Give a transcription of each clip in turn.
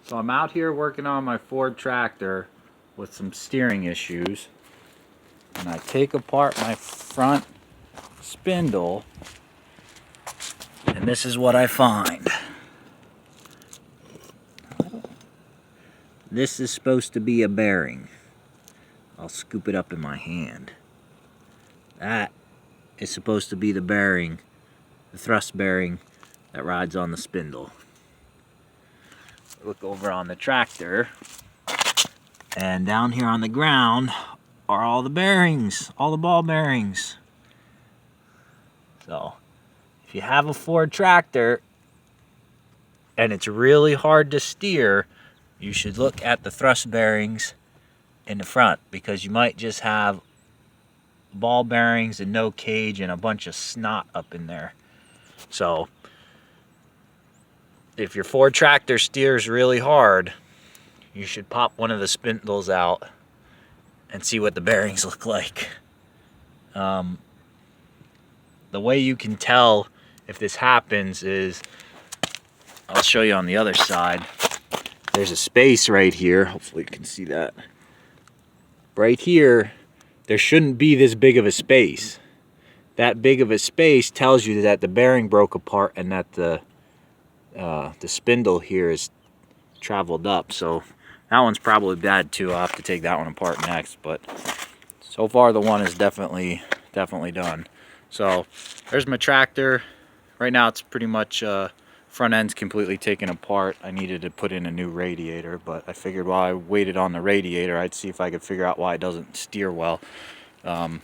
So I'm out here working on my Ford tractor with some steering issues, and I take apart my front spindle, and this is what I find. This is supposed to be a bearing. I'll scoop it up in my hand. That is supposed to be the bearing, the thrust bearing that rides on the spindle. Look over on the tractor, and down here on the ground are all the bearings, all the ball bearings. So if you have a Ford tractor and it's really hard to steer, you should look at the thrust bearings in the front, because you might just have ball bearings and no cage and a bunch of snot up in there. So if your Ford tractor steers really hard, you should pop one of the spindles out and see what the bearings look like. The way you can tell if this happens is, I'll show you on the other side. There's a space right here. Hopefully you can see that. Right here, there shouldn't be this big of a space. That big of a space tells you that the bearing broke apart and that the spindle here is traveled up. So that one's probably bad too. I'll have to take that one apart next. But so far the one is definitely done. So there's my tractor. Right now it's pretty much front end's completely taken apart. I needed to put in a new radiator, but I figured while I waited on the radiator, I'd see if I could figure out why it doesn't steer well. One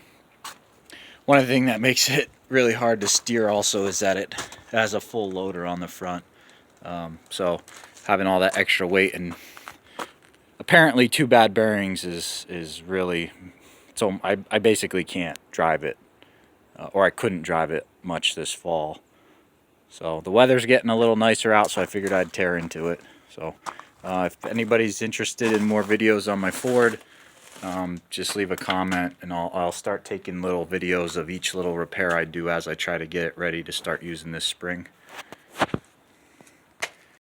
of the things that makes it really hard to steer also is that it has a full loader on the front. So having all that extra weight, and apparently 2 bad bearings is really, so I basically can't drive it, or I couldn't drive it much this fall. So the weather's getting a little nicer out, so I figured I'd tear into it. So if anybody's interested in more videos on my Ford, just leave a comment, and I'll start taking little videos of each little repair I do as I try to get it ready to start using this spring.